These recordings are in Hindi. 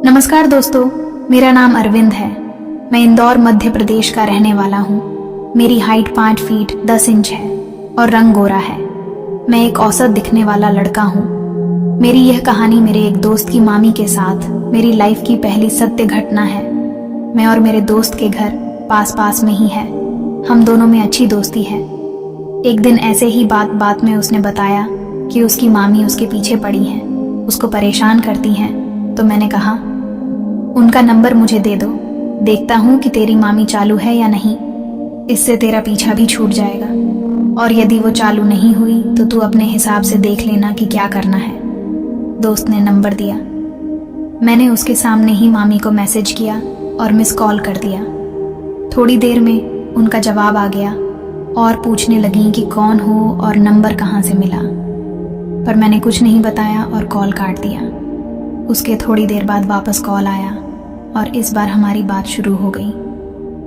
नमस्कार दोस्तों, मेरा नाम अरविंद है। मैं इंदौर मध्य प्रदेश का रहने वाला हूँ। मेरी हाइट 5 फीट 10 इंच है और रंग गोरा है। मैं एक औसत दिखने वाला लड़का हूँ। मेरी यह कहानी मेरे एक दोस्त की मामी के साथ मेरी लाइफ की पहली सत्य घटना है। मैं और मेरे दोस्त के घर पास पास में ही है। हम दोनों में अच्छी दोस्ती है। एक दिन ऐसे ही बात बात में उसने बताया कि उसकी मामी उसके पीछे पड़ी हैं, उसको परेशान करती हैं। तो मैंने कहा, उनका नंबर मुझे दे दो, देखता हूँ कि तेरी मामी चालू है या नहीं। इससे तेरा पीछा भी छूट जाएगा, और यदि वो चालू नहीं हुई तो तू अपने हिसाब से देख लेना कि क्या करना है। दोस्त ने नंबर दिया। मैंने उसके सामने ही मामी को मैसेज किया और मिस कॉल कर दिया। थोड़ी देर में उनका जवाब आ गया और पूछने लगी कि कौन हो और नंबर कहाँ से मिला। पर मैंने कुछ नहीं बताया और कॉल काट दिया। उसके थोड़ी देर बाद वापस कॉल आया और इस बार हमारी बात शुरू हो गई।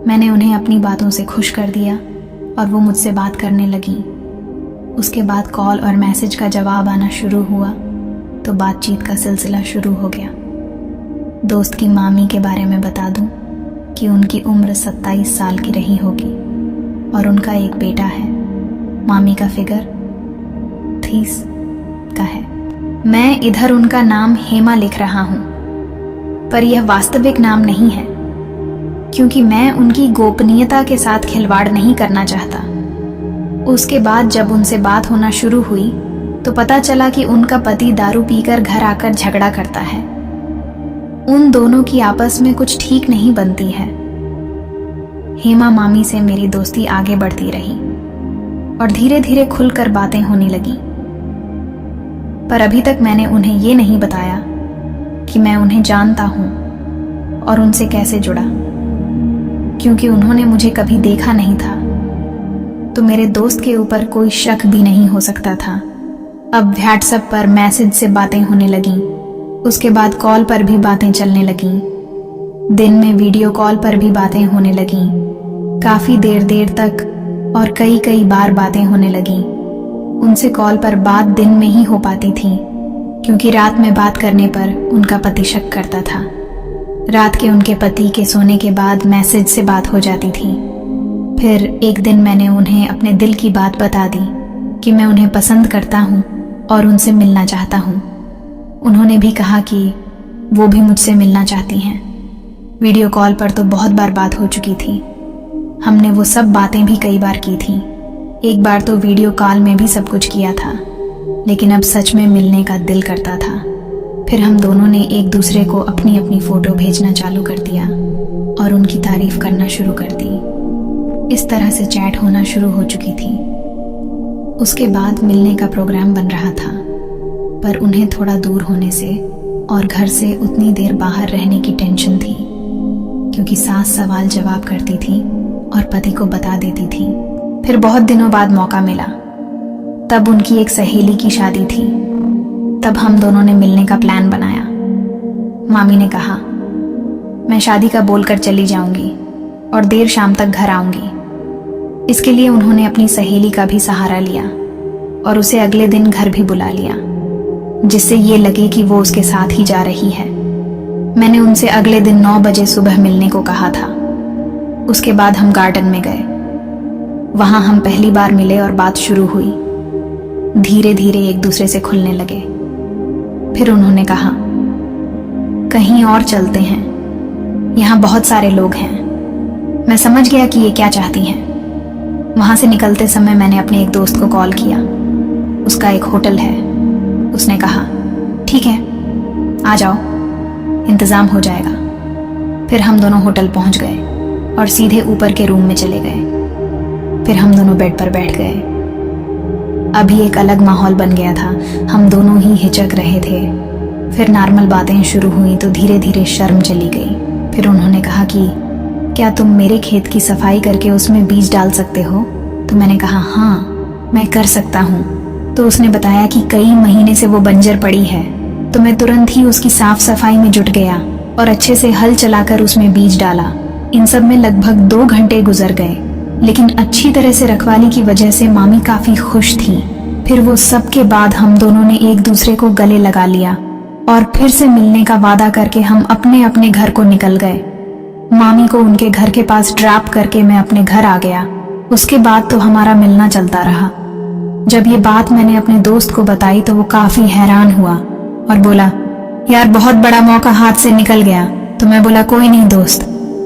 मैंने उन्हें अपनी बातों से खुश कर दिया और वो मुझसे बात करने लगी। उसके बाद कॉल और मैसेज का जवाब आना शुरू हुआ तो बातचीत का सिलसिला शुरू हो गया। दोस्त की मामी के बारे में बता दूं कि उनकी उम्र 27 साल की रही होगी और उनका एक बेटा है। मामी का फिगर 30 का है। मैं इधर उनका नाम हेमा लिख रहा हूं, पर यह वास्तविक नाम नहीं है, क्योंकि मैं उनकी गोपनीयता के साथ खिलवाड़ नहीं करना चाहता। उसके बाद जब उनसे बात होना शुरू हुई तो पता चला कि उनका पति दारू पीकर घर आकर झगड़ा करता है। उन दोनों की आपस में कुछ ठीक नहीं बनती है। हेमा मामी से मेरी दोस्ती आगे बढ़ती रही और धीरे धीरे खुलकर बातें होने लगी। पर अभी तक मैंने उन्हें ये नहीं बताया कि मैं उन्हें जानता हूं और उनसे कैसे जुड़ा, क्योंकि उन्होंने मुझे कभी देखा नहीं था। तो मेरे दोस्त के ऊपर कोई शक भी नहीं हो सकता था। अब व्हाट्सएप पर मैसेज से बातें होने लगीं, उसके बाद कॉल पर भी बातें चलने लगीं, दिन में वीडियो कॉल पर भी बातें होने लगीं, काफी देर देर तक और कई कई बार बातें होने लगीं। उनसे कॉल पर बात दिन में ही हो पाती थी, क्योंकि रात में बात करने पर उनका पति शक करता था। रात के उनके पति के सोने के बाद मैसेज से बात हो जाती थी। फिर एक दिन मैंने उन्हें अपने दिल की बात बता दी कि मैं उन्हें पसंद करता हूँ और उनसे मिलना चाहता हूँ। उन्होंने भी कहा कि वो भी मुझसे मिलना चाहती हैं। वीडियो कॉल पर तो बहुत बार बात हो चुकी थी। हमने वो सब बातें भी कई बार की थी। एक बार तो वीडियो कॉल में भी सब कुछ किया था, लेकिन अब सच में मिलने का दिल करता था। फिर हम दोनों ने एक दूसरे को अपनी अपनी फोटो भेजना चालू कर दिया और उनकी तारीफ करना शुरू कर दी। इस तरह से चैट होना शुरू हो चुकी थी। उसके बाद मिलने का प्रोग्राम बन रहा था, पर उन्हें थोड़ा दूर होने से और घर से उतनी देर बाहर रहने की टेंशन थी, क्योंकि सास सवाल जवाब करती थी और पति को बता देती थी। फिर बहुत दिनों बाद मौका मिला। तब उनकी एक सहेली की शादी थी। तब हम दोनों ने मिलने का प्लान बनाया। मामी ने कहा, मैं शादी का बोलकर चली जाऊंगी और देर शाम तक घर आऊंगी। इसके लिए उन्होंने अपनी सहेली का भी सहारा लिया और उसे अगले दिन घर भी बुला लिया, जिससे ये लगे कि वो उसके साथ ही जा रही है। मैंने उनसे अगले दिन 9 बजे सुबह मिलने को कहा था। उसके बाद हम गार्डन में गए। वहां हम पहली बार मिले और बात शुरू हुई। धीरे धीरे एक दूसरे से खुलने लगे। फिर उन्होंने कहा, कहीं और चलते हैं, यहाँ बहुत सारे लोग हैं। मैं समझ गया कि ये क्या चाहती हैं। वहां से निकलते समय मैंने अपने एक दोस्त को कॉल किया। उसका एक होटल है। उसने कहा, ठीक है, आ जाओ, इंतजाम हो जाएगा। फिर हम दोनों होटल पहुंच गए और सीधे ऊपर के रूम में चले गए। फिर हम दोनों बेड पर बैठ गए। अभी एक अलग माहौल बन गया था। हम दोनों ही हिचक रहे थे। फिर नॉर्मल बातें शुरू हुई तो धीरे धीरे शर्म चली गई। फिर उन्होंने कहा कि क्या तुम मेरे खेत की सफाई करके उसमें बीज डाल सकते हो? तो मैंने कहा, हाँ, मैं कर सकता हूँ। तो उसने बताया कि कई महीने से वो बंजर पड़ी है। तो मैं तुरंत ही उसकी साफ सफाई में जुट गया और अच्छे से हल चलाकर उसमें बीज डाला। इन सब में लगभग 2 घंटे गुजर गए, लेकिन अच्छी तरह से रखवाली की वजह से मामी काफी खुश थी। फिर वो सब के बाद हम दोनों ने एक दूसरे को गले लगा लिया और फिर से मिलने का वादा करके हम अपने अपने घर को निकल गए। मामी को उनके घर के पास ड्रॉप करके मैं अपने घर आ गया। उसके बाद तो हमारा मिलना चलता रहा। जब ये बात मैंने अपने दोस्त को बताई तो वो काफी हैरान हुआ और बोला, यार बहुत बड़ा मौका हाथ से निकल गया। तो मैं बोला, कोई नहीं दोस्त,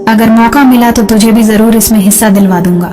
अगर मौका मिला तो तुझे भी जरूर इसमें हिस्सा दिलवा दूंगा।